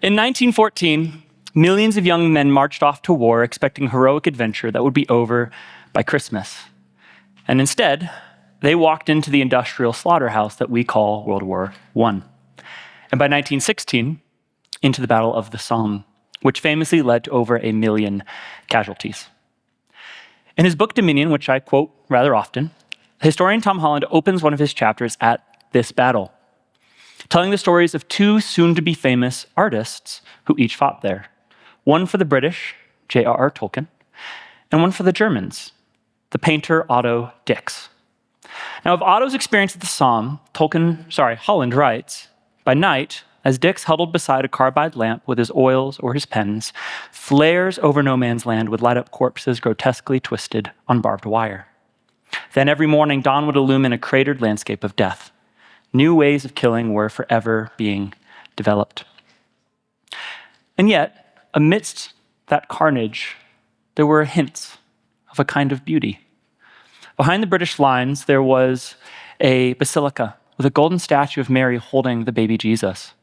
In 1914, millions of young men marched off to war expecting heroic adventure that would be over by Christmas. And instead, they walked into the industrial slaughterhouse that we call World War I. And by 1916, into the Battle of the Somme, which famously led to over 1 million casualties. In his book Dominion, which I quote rather often, historian Tom Holland opens one of his chapters at this battle, telling the stories of two soon-to-be famous artists who each fought there. One for the British, J.R.R. Tolkien, and one for the Germans, the painter Otto Dix. Now, of Otto's experience at the Somme, Holland writes, by night, as Dix huddled beside a carbide lamp with his oils or his pens, flares over no man's land would light up corpses grotesquely twisted on barbed wire. Then every morning, dawn would illumine a cratered landscape of death. New ways of killing were forever being developed. And yet, amidst that carnage, there were hints of a kind of beauty. Behind the British lines, there was a basilica with a golden statue of Mary holding the baby Jesus.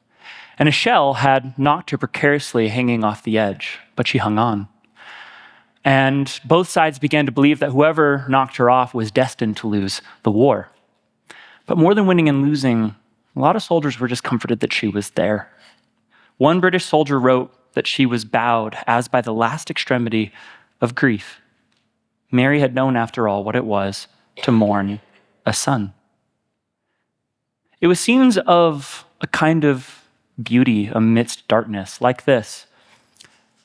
And a shell had knocked her precariously hanging off the edge, but she hung on. And both sides began to believe that whoever knocked her off was destined to lose the war. But more than winning and losing, a lot of soldiers were just comforted that she was there. One British soldier wrote that she was bowed as by the last extremity of grief. Mary had known, after all, what it was to mourn a son. It was scenes of a kind of beauty amidst darkness, like this,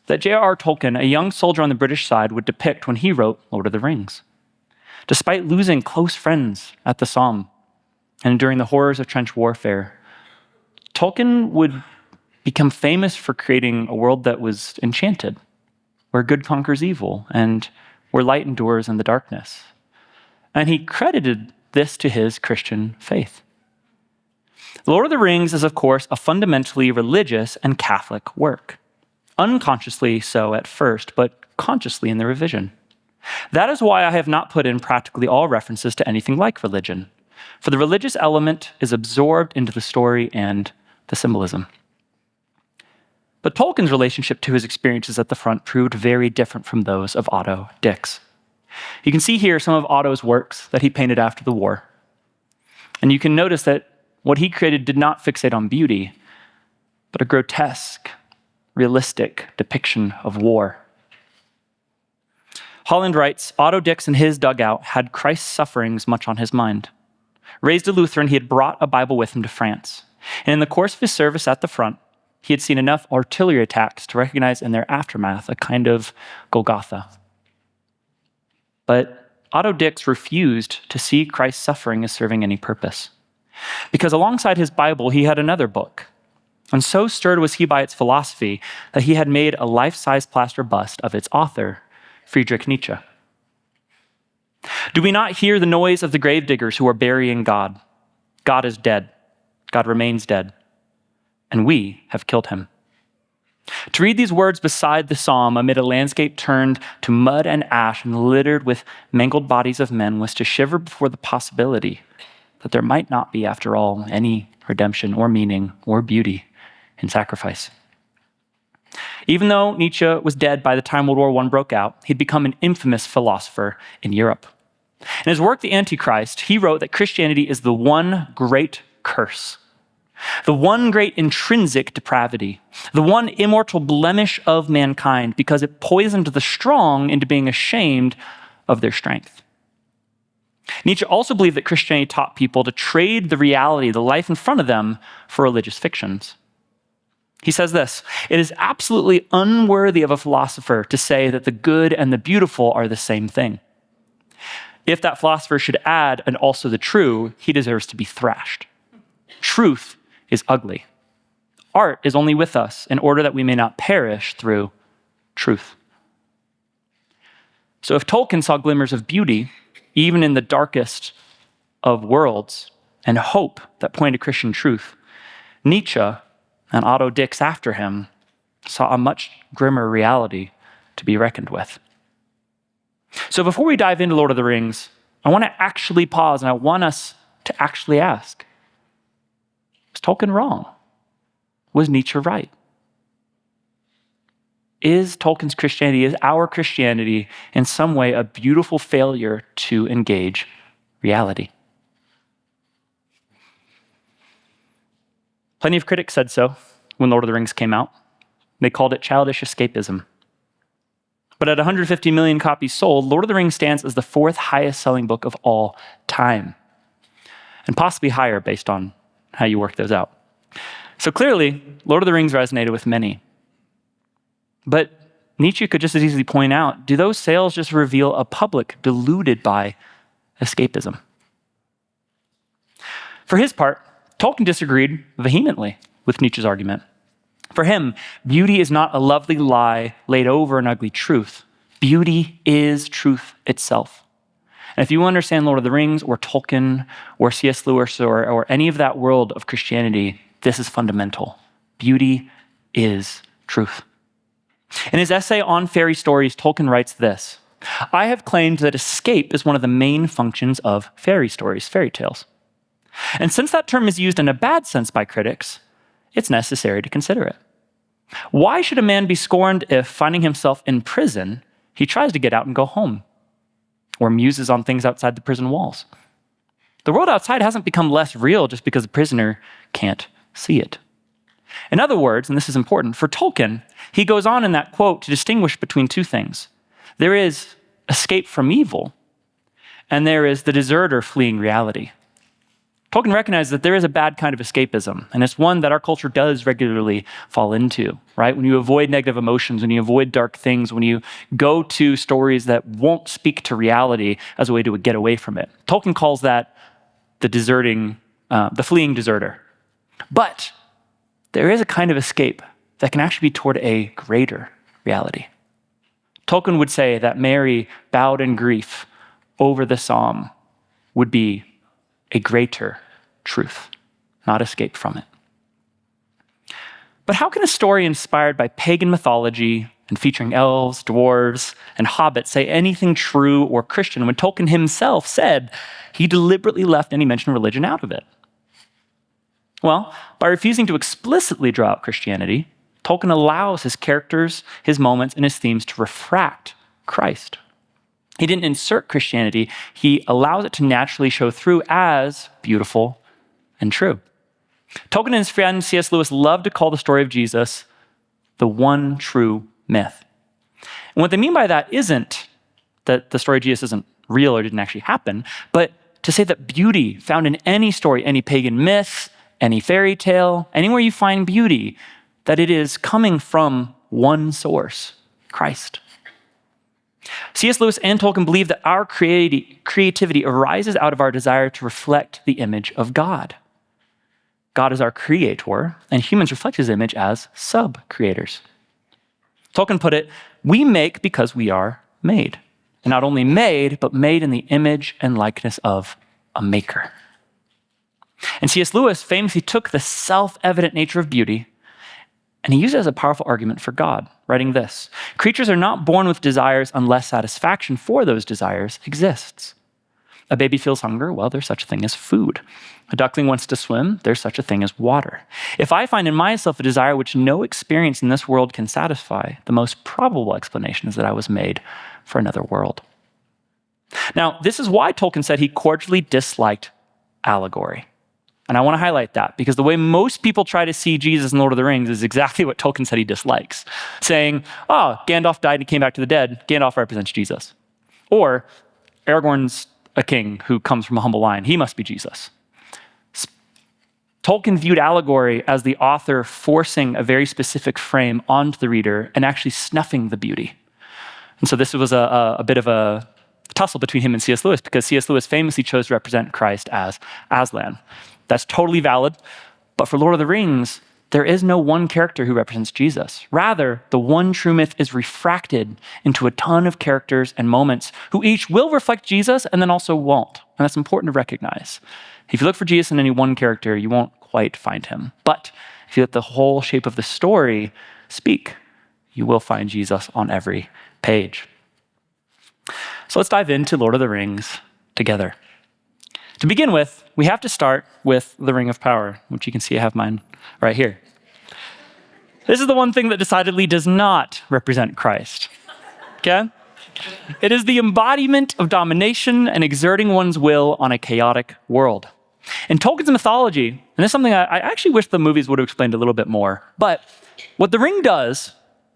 that J.R.R. Tolkien, a young soldier on the British side, would depict when he wrote Lord of the Rings. Despite losing close friends at the Somme and enduring the horrors of trench warfare, Tolkien would become famous for creating a world that was enchanted, where good conquers evil and where light endures in the darkness. And he credited this to his Christian faith. The Lord of the Rings is, of course, a fundamentally religious and Catholic work. Unconsciously so at first, but consciously in the revision. That is why I have not put in practically all references to anything like religion, for the religious element is absorbed into the story and the symbolism. But Tolkien's relationship to his experiences at the front proved very different from those of Otto Dix. You can see here some of Otto's works that he painted after the war. And you can notice that what he created did not fixate on beauty, but a grotesque, realistic depiction of war. Holland writes, Otto Dix in his dugout had Christ's sufferings much on his mind. Raised a Lutheran, he had brought a Bible with him to France. And in the course of his service at the front, he had seen enough artillery attacks to recognize in their aftermath a kind of Golgotha. But Otto Dix refused to see Christ's suffering as serving any purpose. Because alongside his Bible, he had another book. And so stirred was he by its philosophy that he had made a life-size plaster bust of its author, Friedrich Nietzsche. Do we not hear the noise of the gravediggers who are burying God? God is dead. God remains dead. And we have killed him. To read these words beside the Somme amid a landscape turned to mud and ash and littered with mangled bodies of men was to shiver before the possibility that there might not be, after all, any redemption or meaning or beauty in sacrifice. Even though Nietzsche was dead by the time World War I broke out, he'd become an infamous philosopher in Europe. In his work, The Antichrist, he wrote that Christianity is the one great curse, the one great intrinsic depravity, the one immortal blemish of mankind, because it poisoned the strong into being ashamed of their strength. Nietzsche also believed that Christianity taught people to trade the reality, the life in front of them, for religious fictions. He says this, it is absolutely unworthy of a philosopher to say that the good and the beautiful are the same thing. If that philosopher should add, and also the true, he deserves to be thrashed. Truth is ugly. Art is only with us in order that we may not perish through truth. So if Tolkien saw glimmers of beauty, even in the darkest of worlds, and hope that pointed to Christian truth, Nietzsche and Otto Dix after him saw a much grimmer reality to be reckoned with. So before we dive into Lord of the Rings, I want to actually pause and I want us to actually ask, was Tolkien wrong? Was Nietzsche right? Is Tolkien's Christianity, is our Christianity in some way a beautiful failure to engage reality? Plenty of critics said so when Lord of the Rings came out. They called it childish escapism. But at 150 million copies sold, Lord of the Rings stands as the fourth highest selling book of all time, and possibly higher based on how you work those out. So clearly, Lord of the Rings resonated with many. But Nietzsche could just as easily point out, do those sales just reveal a public deluded by escapism? For his part, Tolkien disagreed vehemently with Nietzsche's argument. For him, beauty is not a lovely lie laid over an ugly truth. Beauty is truth itself. And if you understand Lord of the Rings or Tolkien or C.S. Lewis or any of that world of Christianity, this is fundamental. Beauty is truth. In his essay on fairy stories, Tolkien writes this: I have claimed that escape is one of the main functions of fairy stories, fairy tales. And since that term is used in a bad sense by critics, it's necessary to consider it. Why should a man be scorned if, finding himself in prison, he tries to get out and go home, or muses on things outside the prison walls? The world outside hasn't become less real just because the prisoner can't see it. In other words, and this is important, for Tolkien, he goes on in that quote to distinguish between two things. There is escape from evil, and there is the deserter fleeing reality. Tolkien recognizes that there is a bad kind of escapism, and it's one that our culture does regularly fall into, right? When you avoid negative emotions, when you avoid dark things, when you go to stories that won't speak to reality as a way to get away from it. Tolkien calls that the fleeing deserter. But there is a kind of escape that can actually be toward a greater reality. Tolkien would say that Mary bowed in grief over the psalm would be a greater truth, not escape from it. But how can a story inspired by pagan mythology and featuring elves, dwarves, and hobbits say anything true or Christian when Tolkien himself said he deliberately left any mention of religion out of it? Well, by refusing to explicitly draw out Christianity, Tolkien allows his characters, his moments, and his themes to refract Christ. He didn't insert Christianity, he allows it to naturally show through as beautiful and true. Tolkien and his friend C.S. Lewis loved to call the story of Jesus the one true myth. And what they mean by that isn't that the story of Jesus isn't real or didn't actually happen, but to say that beauty found in any story, any pagan myth, any fairy tale, anywhere you find beauty, that it is coming from one source, Christ. C.S. Lewis and Tolkien believe that our creativity arises out of our desire to reflect the image of God. God is our creator, and humans reflect his image as sub-creators. Tolkien put it, we make because we are made. And not only made, but made in the image and likeness of a maker. And C.S. Lewis famously took the self-evident nature of beauty and he used it as a powerful argument for God, writing this: creatures are not born with desires unless satisfaction for those desires exists. A baby feels hunger, well, there's such a thing as food. A duckling wants to swim, there's such a thing as water. If I find in myself a desire which no experience in this world can satisfy, the most probable explanation is that I was made for another world. Now, this is why Tolkien said he cordially disliked allegory. And I want to highlight that because the way most people try to see Jesus in Lord of the Rings is exactly what Tolkien said he dislikes. Saying, oh, Gandalf died and he came back to the dead. Gandalf represents Jesus. Or Aragorn's a king who comes from a humble line. He must be Jesus. Tolkien viewed allegory as the author forcing a very specific frame onto the reader and actually snuffing the beauty. And so this was a bit of a tussle between him and C.S. Lewis because C.S. Lewis famously chose to represent Christ as Aslan. That's totally valid, but for Lord of the Rings, there is no one character who represents Jesus. Rather, the one true myth is refracted into a ton of characters and moments who each will reflect Jesus and then also won't. And that's important to recognize. If you look for Jesus in any one character, you won't quite find him. But if you let the whole shape of the story speak, you will find Jesus on every page. So let's dive into Lord of the Rings together. To begin with, we have to start with the Ring of Power, which you can see I have mine right here. This is the one thing that decidedly does not represent Christ, okay? It is the embodiment of domination and exerting one's will on a chaotic world. In Tolkien's mythology, and this is something I actually wish the movies would have explained a little bit more, but what the ring does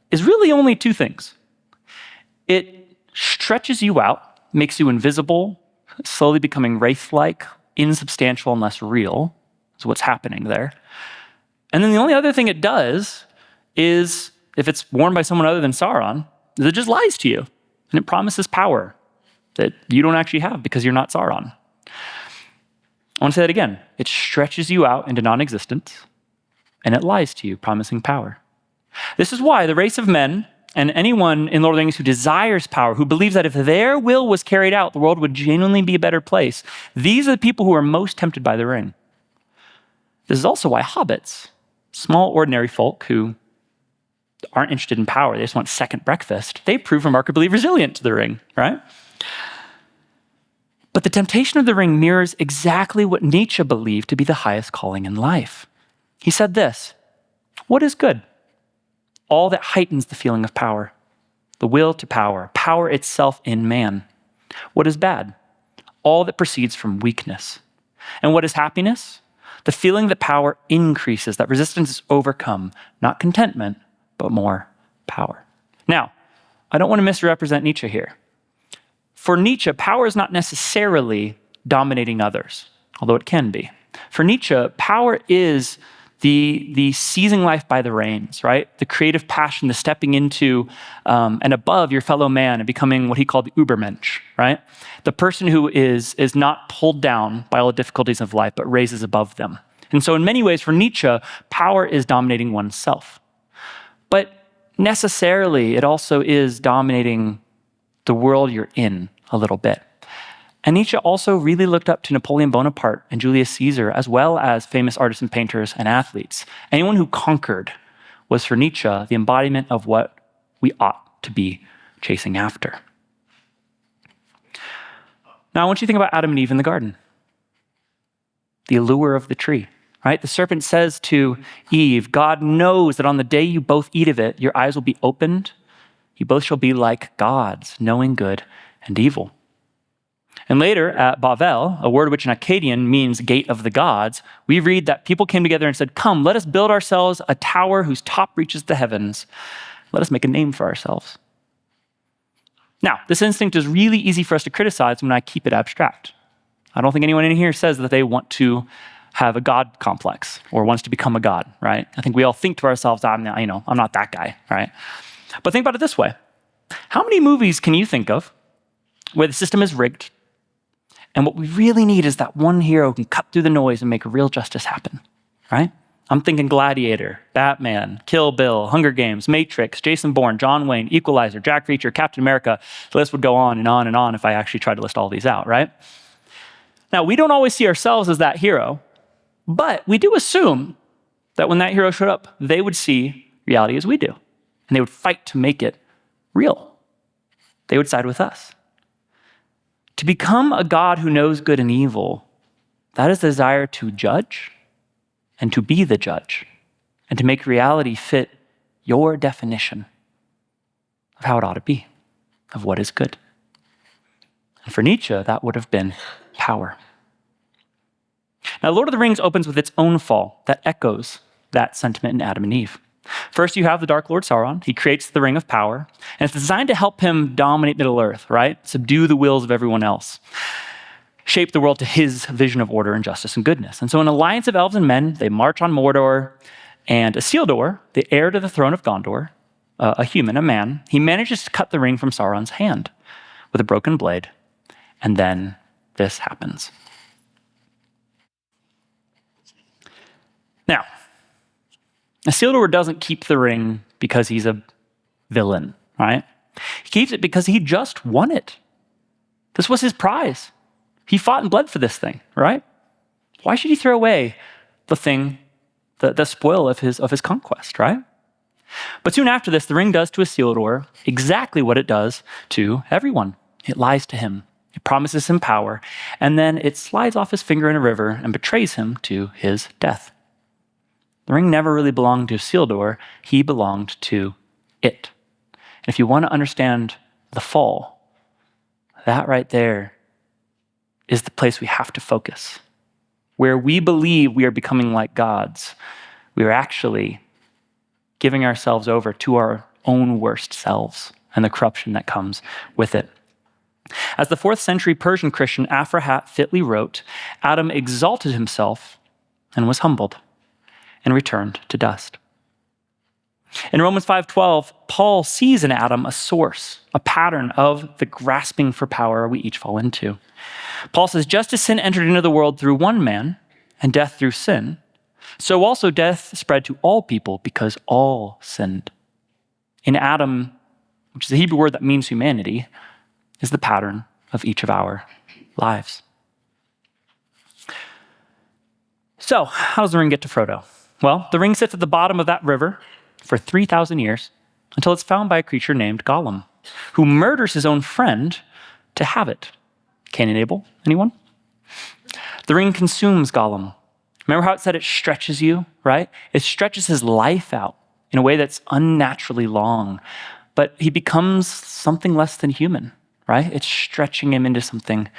is really only two things. It stretches you out, makes you invisible, slowly becoming wraith-like, insubstantial and less real, is what's happening there. And then the only other thing it does is, if it's worn by someone other than Sauron, is it just lies to you. And it promises power that you don't actually have because you're not Sauron. I want to say that again. It stretches you out into non-existence, and it lies to you, promising power. This is why the race of men and anyone in Lord of the Rings who desires power, who believes that if their will was carried out, the world would genuinely be a better place, these are the people who are most tempted by the ring. This is also why hobbits, small ordinary folk who aren't interested in power, they just want second breakfast, they prove remarkably resilient to the ring, right? But the temptation of the ring mirrors exactly what Nietzsche believed to be the highest calling in life. He said this: what is good? All that heightens the feeling of power, the will to power, power itself in man. What is bad? All that proceeds from weakness. And what is happiness? The feeling that power increases, that resistance is overcome, not contentment, but more power. Now, I don't want to misrepresent Nietzsche here. For Nietzsche, power is not necessarily dominating others, although it can be. For Nietzsche, power is the seizing life by the reins, right? The creative passion, the stepping into and above your fellow man and becoming what he called the Übermensch, right? The person who is not pulled down by all the difficulties of life, but raises above them. And so in many ways, for Nietzsche, power is dominating oneself. But necessarily, it also is dominating the world you're in a little bit. And Nietzsche also really looked up to Napoleon Bonaparte and Julius Caesar, as well as famous artists and painters and athletes. Anyone who conquered was, for Nietzsche, the embodiment of what we ought to be chasing after. Now, I want you to think about Adam and Eve in the garden. The allure of the tree, right? The serpent says to Eve, God knows that on the day you both eat of it, your eyes will be opened. You both shall be like gods, knowing good and evil. And later at Bavel, a word which in Akkadian means gate of the gods, we read that people came together and said, come, let us build ourselves a tower whose top reaches the heavens. Let us make a name for ourselves. Now, this instinct is really easy for us to criticize when I keep it abstract. I don't think anyone in here says that they want to have a God complex or wants to become a God, right? I think we all think to ourselves, I'm not that guy, right? But think about it this way. How many movies can you think of where the system is rigged, and what we really need is that one hero who can cut through the noise and make real justice happen, right? I'm thinking Gladiator, Batman, Kill Bill, Hunger Games, Matrix, Jason Bourne, John Wayne, Equalizer, Jack Reacher, Captain America. The list would go on and on and on if I actually tried to list all these out, right? Now, we don't always see ourselves as that hero, but we do assume that when that hero showed up, they would see reality as we do, and they would fight to make it real. They would side with us. To become a God who knows good and evil, that is the desire to judge and to be the judge and to make reality fit your definition of how it ought to be, of what is good. And for Nietzsche, that would have been power. Now, Lord of the Rings opens with its own fall that echoes that sentiment in Adam and Eve. First, you have the Dark Lord Sauron. He creates the Ring of Power, and it's designed to help him dominate Middle-earth, right? Subdue the wills of everyone else. Shape the world to his vision of order and justice and goodness. And so an alliance of elves and men, they march on Mordor, and Isildur, the heir to the throne of Gondor, a human, a man, he manages to cut the ring from Sauron's hand with a broken blade, and then this happens. Now, Isildur doesn't keep the ring because he's a villain, right? He keeps it because he just won it. This was his prize. He fought and bled for this thing, right? Why should he throw away the thing, the spoil of his conquest, right? But soon after this, the ring does to Isildur exactly what it does to everyone. It lies to him. It promises him power, and then it slides off his finger in a river and betrays him to his death. The ring never really belonged to Isildur. He belonged to it. And if you want to understand the fall, that right there is the place we have to focus. Where we believe we are becoming like gods, we are actually giving ourselves over to our own worst selves and the corruption that comes with it. As the 4th century Persian Christian Afrahat fitly wrote, Adam exalted himself and was humbled and returned to dust. In Romans 5:12, Paul sees in Adam a source, a pattern of the grasping for power we each fall into. Paul says, just as sin entered into the world through one man, and death through sin, so also death spread to all people because all sinned. In Adam, which is a Hebrew word that means humanity, is the pattern of each of our lives. So, how does the ring get to Frodo? Well, the ring sits at the bottom of that river for 3,000 years until it's found by a creature named Gollum, who murders his own friend to have it. Cain and Abel, anyone? The ring consumes Gollum. Remember how it said it stretches you, right? It stretches his life out in a way that's unnaturally long, but he becomes something less than human, right? It's stretching him into something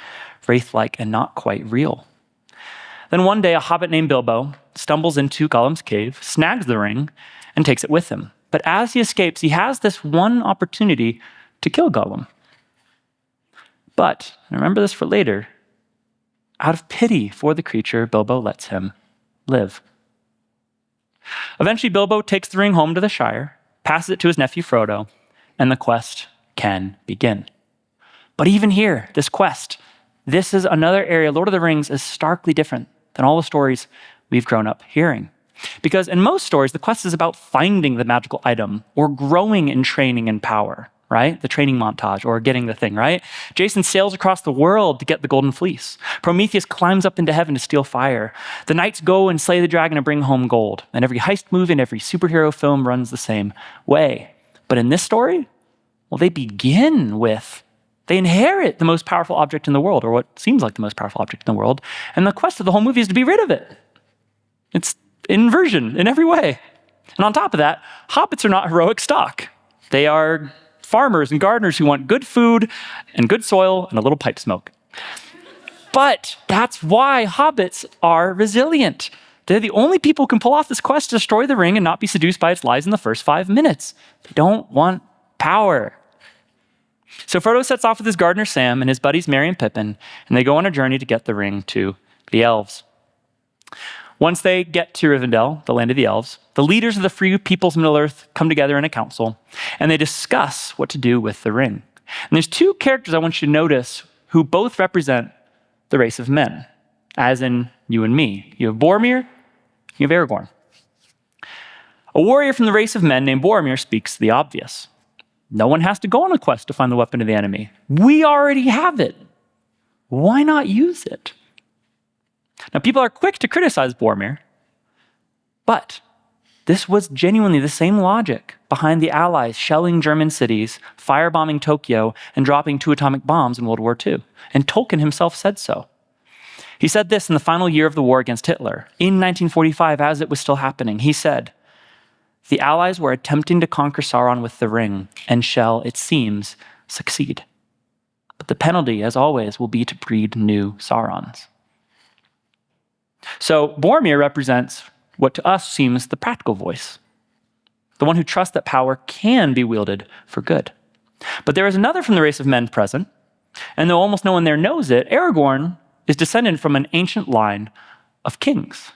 wraith-like and not quite real. Then one day, a hobbit named Bilbo stumbles into Gollum's cave, snags the ring, and takes it with him. But as he escapes, he has this one opportunity to kill Gollum. But, and remember this for later, out of pity for the creature, Bilbo lets him live. Eventually, Bilbo takes the ring home to the Shire, passes it to his nephew Frodo, and the quest can begin. But even here, this quest, this is another area. Lord of the Rings is starkly different than all the stories we've grown up hearing. Because in most stories, the quest is about finding the magical item or growing in training and power, right? The training montage or getting the thing, right? Jason sails across the world to get the golden fleece. Prometheus climbs up into heaven to steal fire. The knights go and slay the dragon and bring home gold. And every heist movie and every superhero film runs the same way. But in this story, well, they inherit the most powerful object in the world, or what seems like the most powerful object in the world, and the quest of the whole movie is to be rid of it. It's inversion in every way. And on top of that, hobbits are not heroic stock. They are farmers and gardeners who want good food and good soil and a little pipe smoke. But that's why hobbits are resilient. They're the only people who can pull off this quest to destroy the ring and not be seduced by its lies in the first 5 minutes. They don't want power. So Frodo sets off with his gardener Sam and his buddies Merry and Pippin, and they go on a journey to get the ring to the elves. Once they get to Rivendell, the land of the elves, the leaders of the free peoples of Middle-earth come together in a council, and they discuss what to do with the ring. And there's 2 characters I want you to notice who both represent the race of men, as in you and me. You have Boromir, you have Aragorn. A warrior from the race of men named Boromir speaks the obvious. No one has to go on a quest to find the weapon of the enemy. We already have it. Why not use it? Now, people are quick to criticize Boromir, but this was genuinely the same logic behind the Allies shelling German cities, firebombing Tokyo, and dropping 2 atomic bombs in World War II. And Tolkien himself said so. He said this in the final year of the war against Hitler, in 1945, as it was still happening. He said, "The Allies were attempting to conquer Sauron with the ring, and shall, it seems, succeed. But the penalty, as always, will be to breed new Saurons." So Boromir represents what to us seems the practical voice, the one who trusts that power can be wielded for good. But there is another from the race of men present, and though almost no one there knows it, Aragorn is descended from an ancient line of kings,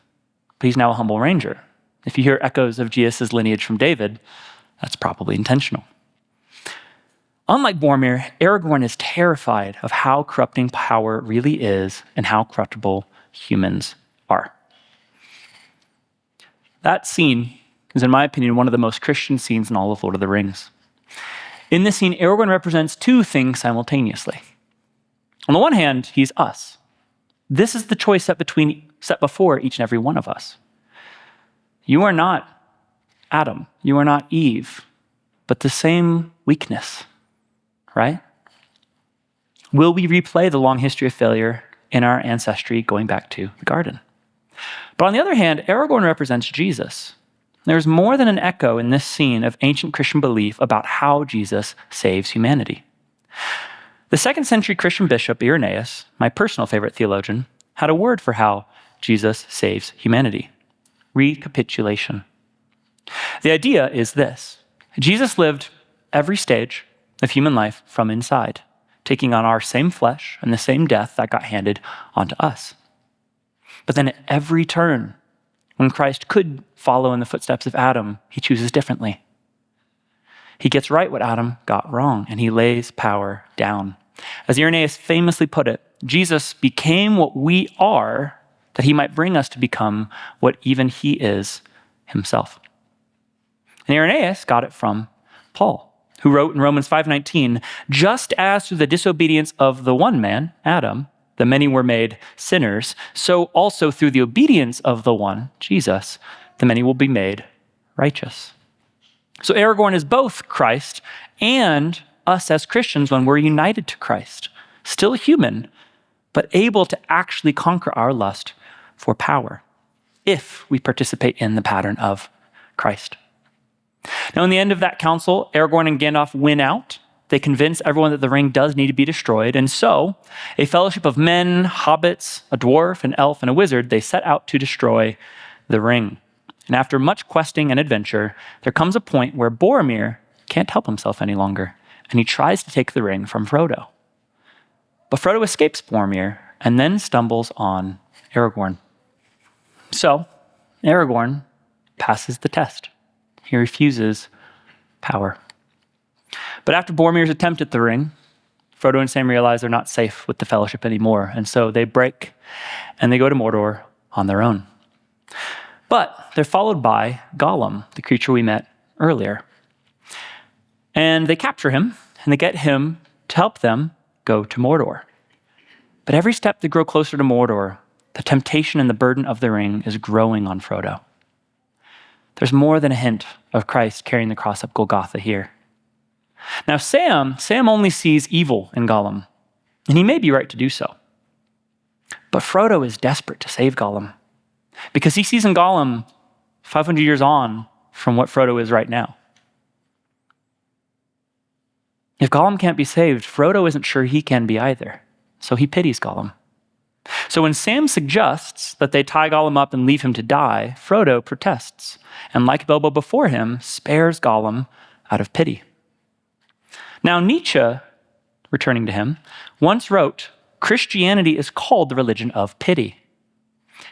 but he's now a humble ranger. If you hear echoes of Jesus' lineage from David, that's probably intentional. Unlike Boromir, Aragorn is terrified of how corrupting power really is and how corruptible humans are. That scene is, in my opinion, one of the most Christian scenes in all of Lord of the Rings. In this scene, Aragorn represents 2 things simultaneously. On the one hand, he's us. This is the choice set before each and every one of us. You are not Adam. You are not Eve, but the same weakness, right? Will we replay the long history of failure in our ancestry going back to the garden? But on the other hand, Aragorn represents Jesus. There's more than an echo in this scene of ancient Christian belief about how Jesus saves humanity. The 2nd century Christian bishop Irenaeus, my personal favorite theologian, had a word for how Jesus saves humanity: recapitulation. The idea is this: Jesus lived every stage of human life from inside, taking on our same flesh and the same death that got handed onto us. But then at every turn, when Christ could follow in the footsteps of Adam, he chooses differently. He gets right what Adam got wrong, and he lays power down. As Irenaeus famously put it, Jesus became what we are, that he might bring us to become what even he is himself. And Irenaeus got it from Paul, who wrote in Romans 5:19, "Just as through the disobedience of the one man, Adam, the many were made sinners, so also through the obedience of the one, Jesus, the many will be made righteous." So Aragorn is both Christ and us as Christians when we're united to Christ, still human, but able to actually conquer our lust for power, if we participate in the pattern of Christ. Now, in the end of that council, Aragorn and Gandalf win out. They convince everyone that the ring does need to be destroyed, and so a fellowship of men, hobbits, a dwarf, an elf, and a wizard, they set out to destroy the ring. And after much questing and adventure, there comes a point where Boromir can't help himself any longer, and he tries to take the ring from Frodo. But Frodo escapes Boromir and then stumbles on Aragorn. So Aragorn passes the test. He refuses power. But after Boromir's attempt at the ring, Frodo and Sam realize they're not safe with the Fellowship anymore, and so they break and they go to Mordor on their own. But they're followed by Gollum, the creature we met earlier. And they capture him, and they get him to help them go to Mordor. But every step they grow closer to Mordor, the temptation and the burden of the ring is growing on Frodo. There's more than a hint of Christ carrying the cross up Golgotha here. Now Sam only sees evil in Gollum, and he may be right to do so. But Frodo is desperate to save Gollum, because he sees in Gollum 500 years on from what Frodo is right now. If Gollum can't be saved, Frodo isn't sure he can be either, so he pities Gollum. So when Sam suggests that they tie Gollum up and leave him to die, Frodo protests, and like Bilbo before him, spares Gollum out of pity. Now Nietzsche, returning to him, once wrote, "Christianity is called the religion of pity."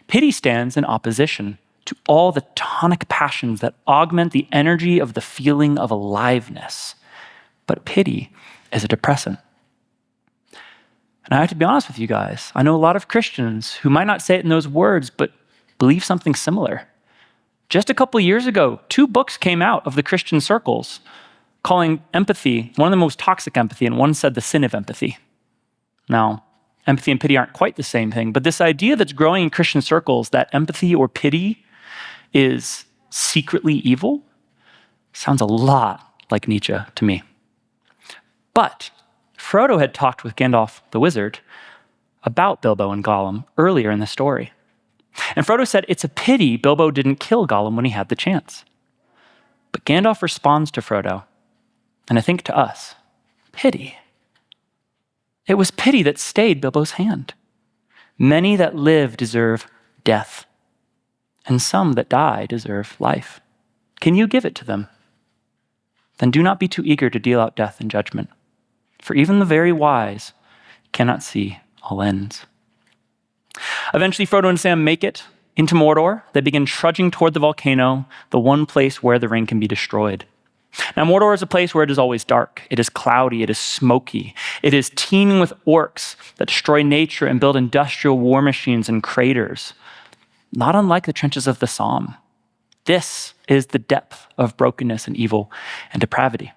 Pity stands in opposition to all the tonic passions that augment the energy of the feeling of aliveness. But pity is a depressant. And I have to be honest with you guys, I know a lot of Christians who might not say it in those words, but believe something similar. Just a couple years ago, 2 books came out of the Christian circles calling empathy one of the most toxic empathy, and one said the sin of empathy. Now, empathy and pity aren't quite the same thing, but this idea that's growing in Christian circles that empathy or pity is secretly evil sounds a lot like Nietzsche to me. But Frodo had talked with Gandalf the wizard about Bilbo and Gollum earlier in the story. And Frodo said it's a pity Bilbo didn't kill Gollum when he had the chance. But Gandalf responds to Frodo, and I think to us, pity. It was pity that stayed Bilbo's hand. Many that live deserve death, and some that die deserve life. Can you give it to them? Then do not be too eager to deal out death and judgment, for even the very wise cannot see all ends. Eventually, Frodo and Sam make it into Mordor. They begin trudging toward the volcano, the one place where the ring can be destroyed. Now, Mordor is a place where it is always dark. It is cloudy. It is smoky. It is teeming with orcs that destroy nature and build industrial war machines and craters, not unlike the trenches of the Somme. This is the depth of brokenness and evil and depravity.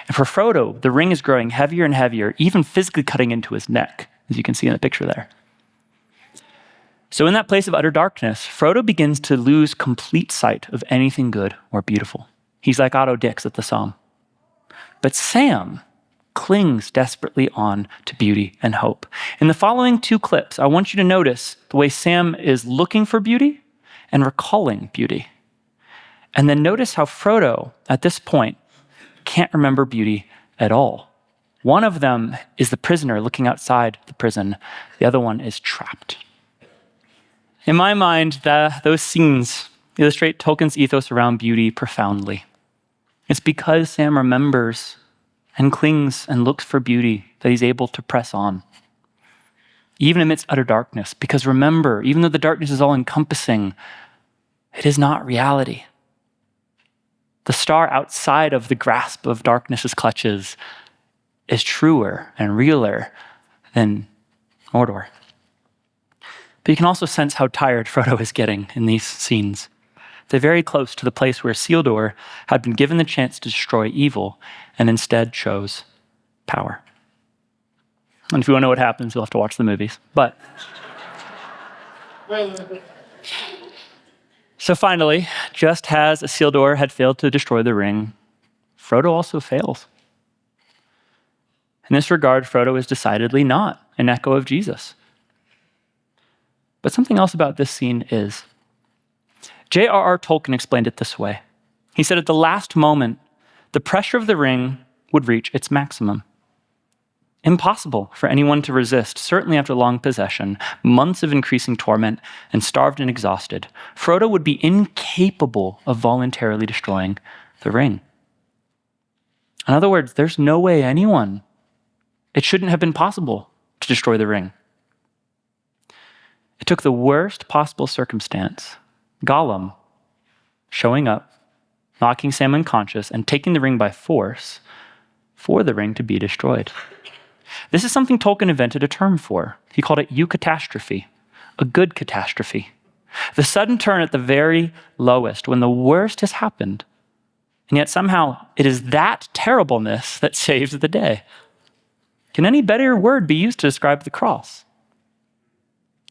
And for Frodo, the ring is growing heavier and heavier, even physically cutting into his neck, as you can see in the picture there. So in that place of utter darkness, Frodo begins to lose complete sight of anything good or beautiful. He's like Otto Dix at the Somme. But Sam clings desperately on to beauty and hope. In the following two clips, I want you to notice the way Sam is looking for beauty and recalling beauty. And then notice how Frodo, at this point, can't remember beauty at all. One of them is the prisoner looking outside the prison. The other one is trapped. In my mind, those scenes illustrate Tolkien's ethos around beauty profoundly. It's because Sam remembers and clings and looks for beauty that he's able to press on, even amidst utter darkness. Because remember, even though the darkness is all-encompassing, it is not reality. The star outside of the grasp of darkness's clutches is truer and realer than Mordor. But you can also sense how tired Frodo is getting in these scenes. They're very close to the place where Isildur had been given the chance to destroy evil and instead chose power. And if you want to know what happens, you'll have to watch the movies. But so finally, just as Isildur had failed to destroy the ring, Frodo also fails. In this regard, Frodo is decidedly not an echo of Jesus. But something else about this scene is, J.R.R. Tolkien explained it this way. He said at the last moment, the pressure of the ring would reach its maximum. Impossible for anyone to resist, certainly after long possession, months of increasing torment, and starved and exhausted. Frodo would be incapable of voluntarily destroying the ring. In other words, there's no way it shouldn't have been possible to destroy the ring. It took the worst possible circumstance, Gollum showing up, knocking Sam unconscious, and taking the ring by force for the ring to be destroyed. This is something Tolkien invented a term for. He called it eucatastrophe, a good catastrophe. The sudden turn at the very lowest, when the worst has happened, and yet somehow it is that terribleness that saves the day. Can any better word be used to describe the cross?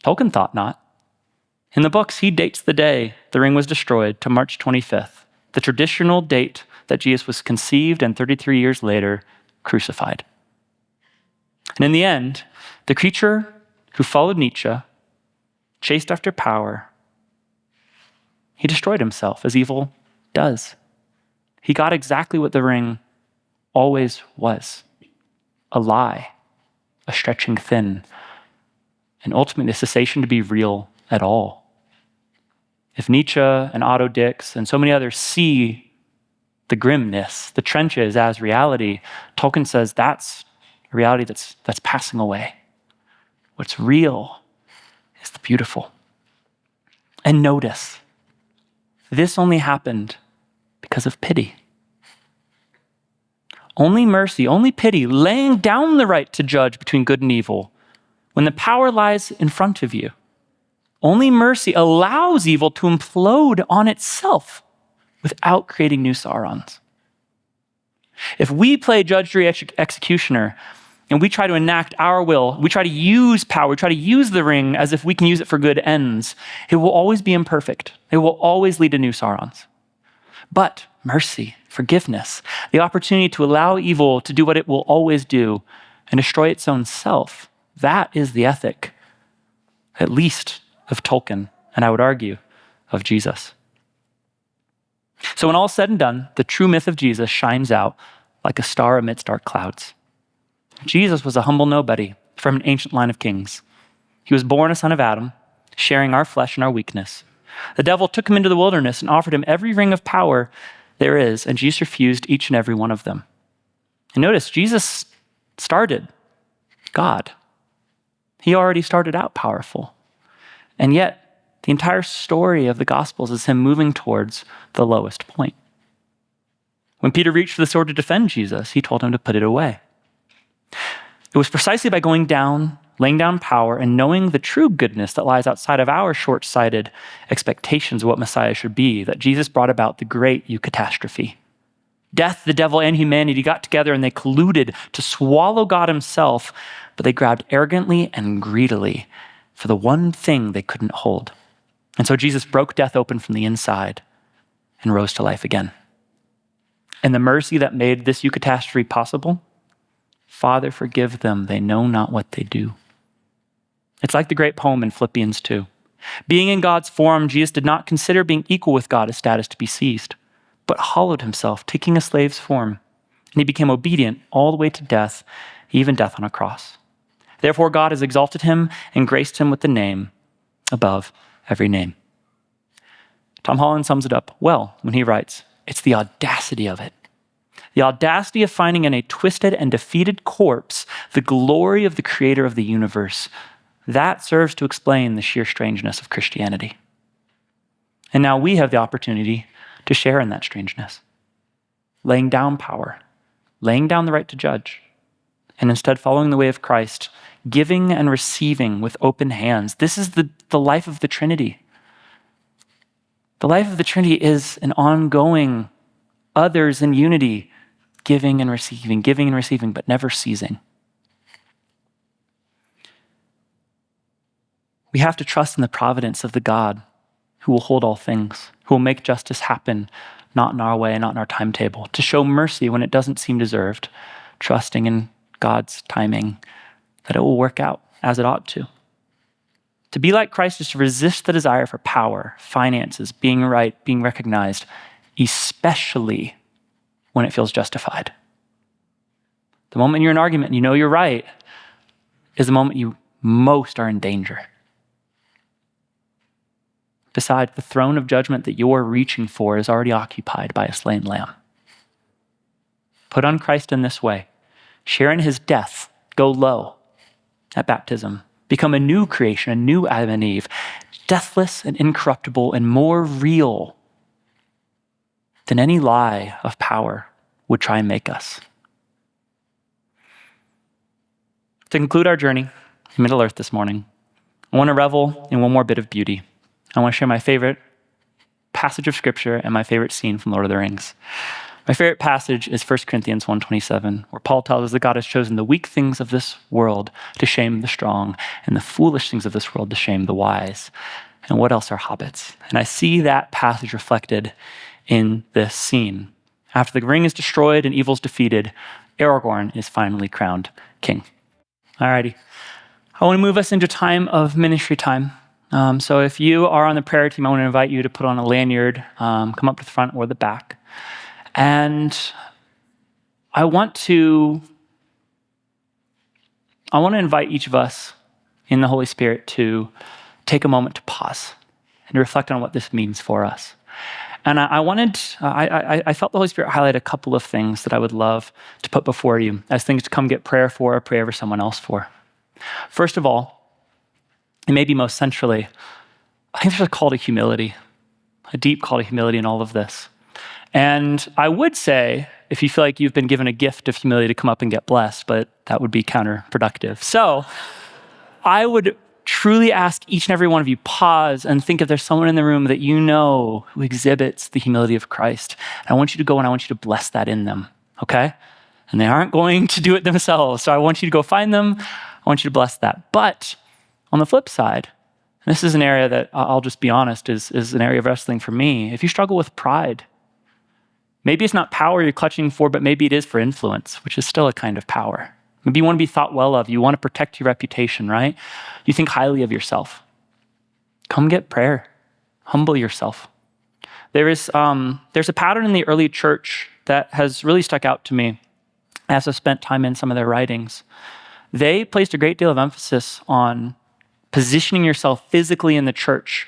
Tolkien thought not. In the books, he dates the day the ring was destroyed to March 25th, the traditional date that Jesus was conceived and 33 years later crucified. And in the end, the creature who followed Nietzsche, chased after power, he destroyed himself, as evil does. He got exactly what the ring always was: a lie, a stretching thin, and ultimately a cessation to be real at all. If Nietzsche and Otto Dix and so many others see the grimness, the trenches as reality, Tolkien says that's a reality that's passing away. What's real is the beautiful. And notice, this only happened because of pity. Only mercy, only pity, laying down the right to judge between good and evil when the power lies in front of you. Only mercy allows evil to implode on itself without creating new Saurons. If we play judge, jury, executioner, and we try to enact our will, we try to use power, we try to use the ring as if we can use it for good ends, it will always be imperfect. It will always lead to new Saurons. But mercy, forgiveness, the opportunity to allow evil to do what it will always do and destroy its own self, that is the ethic, at least of Tolkien, and I would argue, of Jesus. So when all's said and done, the true myth of Jesus shines out like a star amidst dark clouds. Jesus was a humble nobody from an ancient line of kings. He was born a son of Adam, sharing our flesh and our weakness. The devil took him into the wilderness and offered him every ring of power there is, and Jesus refused each and every one of them. And notice, Jesus started God. He already started out powerful. And yet, the entire story of the Gospels is him moving towards the lowest point. When Peter reached for the sword to defend Jesus, he told him to put it away. It was precisely by going down, laying down power, and knowing the true goodness that lies outside of our short-sighted expectations of what Messiah should be that Jesus brought about the great eucatastrophe. Death, the devil, and humanity got together and they colluded to swallow God himself, but they grabbed arrogantly and greedily for the one thing they couldn't hold. And so Jesus broke death open from the inside and rose to life again. And the mercy that made this eucatastrophe possible Father, forgive them. They know not what they do. It's like the great poem in Philippians 2. Being in God's form, Jesus did not consider being equal with God a status to be seized, but hollowed himself, taking a slave's form. And he became obedient all the way to death, even death on a cross. Therefore, God has exalted him and graced him with the name above every name. Tom Holland sums it up well when he writes, it's the audacity of it. The audacity of finding in a twisted and defeated corpse the glory of the creator of the universe. That serves to explain the sheer strangeness of Christianity. And now we have the opportunity to share in that strangeness, laying down power, laying down the right to judge, and instead following the way of Christ, giving and receiving with open hands. This is the life of the Trinity. The life of the Trinity is an ongoing others in unity, giving and receiving, but never ceasing. We have to trust in the providence of the God who will hold all things, who will make justice happen, not in our way, not in our timetable, to show mercy when it doesn't seem deserved, trusting in God's timing that it will work out as it ought to. To be like Christ is to resist the desire for power, finances, being right, being recognized, especially when it feels justified. The moment you're in an argument and you know you're right is the moment you most are in danger. Besides, the throne of judgment that you're reaching for is already occupied by a slain lamb. Put on Christ in this way. Share in his death. Go low at baptism. Become a new creation, a new Adam and Eve, deathless and incorruptible and more real than any lie of power would try and make us. To conclude our journey in Middle-earth this morning, I want to revel in one more bit of beauty. I want to share my favorite passage of Scripture and my favorite scene from Lord of the Rings. My favorite passage is 1 Corinthians 1:27, where Paul tells us that God has chosen the weak things of this world to shame the strong, and the foolish things of this world to shame the wise. And what else are hobbits? And I see that passage reflected in this scene. After the ring is destroyed and evil's defeated, Aragorn is finally crowned king. Alrighty. I want to move us into time of ministry time. So if you are on the prayer team, I want to invite you to put on a lanyard, come up to the front or the back. And I want to invite each of us in the Holy Spirit to take a moment to pause and to reflect on what this means for us. And I felt the Holy Spirit highlight a couple of things that I would love to put before you as things to come get prayer for or pray over someone else for. First of all, and maybe most centrally, I think there's a call to humility, a deep call to humility in all of this. And I would say, if you feel like you've been given a gift of humility, to come up and get blessed, but that would be counterproductive. So I would truly ask each and every one of you, pause and think if there's someone in the room that you know who exhibits the humility of Christ. And I want you to go and I want you to bless that in them, okay? And they aren't going to do it themselves. So I want you to go find them. I want you to bless that. But on the flip side, and this is an area that I'll just be honest is an area of wrestling for me. If you struggle with pride, maybe it's not power you're clutching for, but maybe it is for influence, which is still a kind of power. Maybe you want to be thought well of. You want to protect your reputation, right? You think highly of yourself. Come get prayer. Humble yourself. There's a pattern in the early church that has really stuck out to me as I've spent time in some of their writings. They placed a great deal of emphasis on positioning yourself physically in the church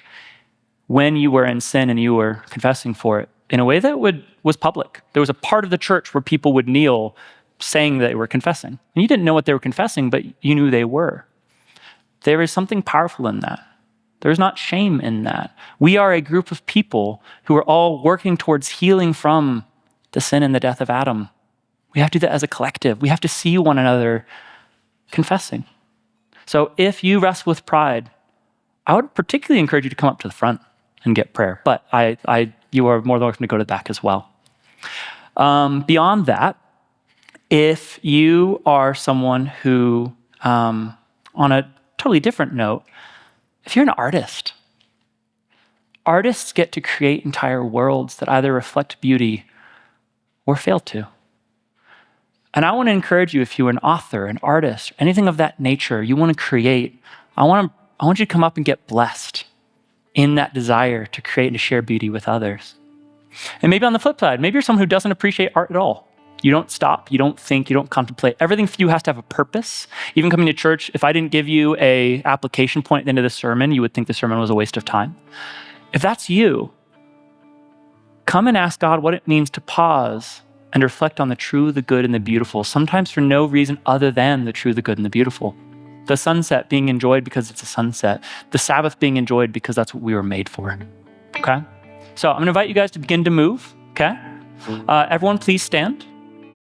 when you were in sin and you were confessing for it in a way that was public. There was a part of the church where people would kneel saying that they were confessing. And you didn't know what they were confessing, but you knew they were. There is something powerful in that. There's not shame in that. We are a group of people who are all working towards healing from the sin and the death of Adam. We have to do that as a collective. We have to see one another confessing. So if you wrestle with pride, I would particularly encourage you to come up to the front and get prayer. But you are more than welcome to go to the back as well. Beyond that, if you are someone who, on a totally different note, if you're an artist, artists get to create entire worlds that either reflect beauty or fail to. And I want to encourage you, if you're an author, an artist, anything of that nature, you want to create, I want you to come up and get blessed in that desire to create and to share beauty with others. And maybe on the flip side, maybe you're someone who doesn't appreciate art at all. You don't stop, you don't think, you don't contemplate. Everything for you has to have a purpose. Even coming to church, if I didn't give you an application point at the end of the sermon, you would think the sermon was a waste of time. If that's you, come and ask God what it means to pause and reflect on the true, the good, and the beautiful, sometimes for no reason other than the true, the good, and the beautiful. The sunset being enjoyed because it's a sunset. The Sabbath being enjoyed because that's what we were made for, okay? So I'm gonna invite you guys to begin to move, okay? Everyone please stand.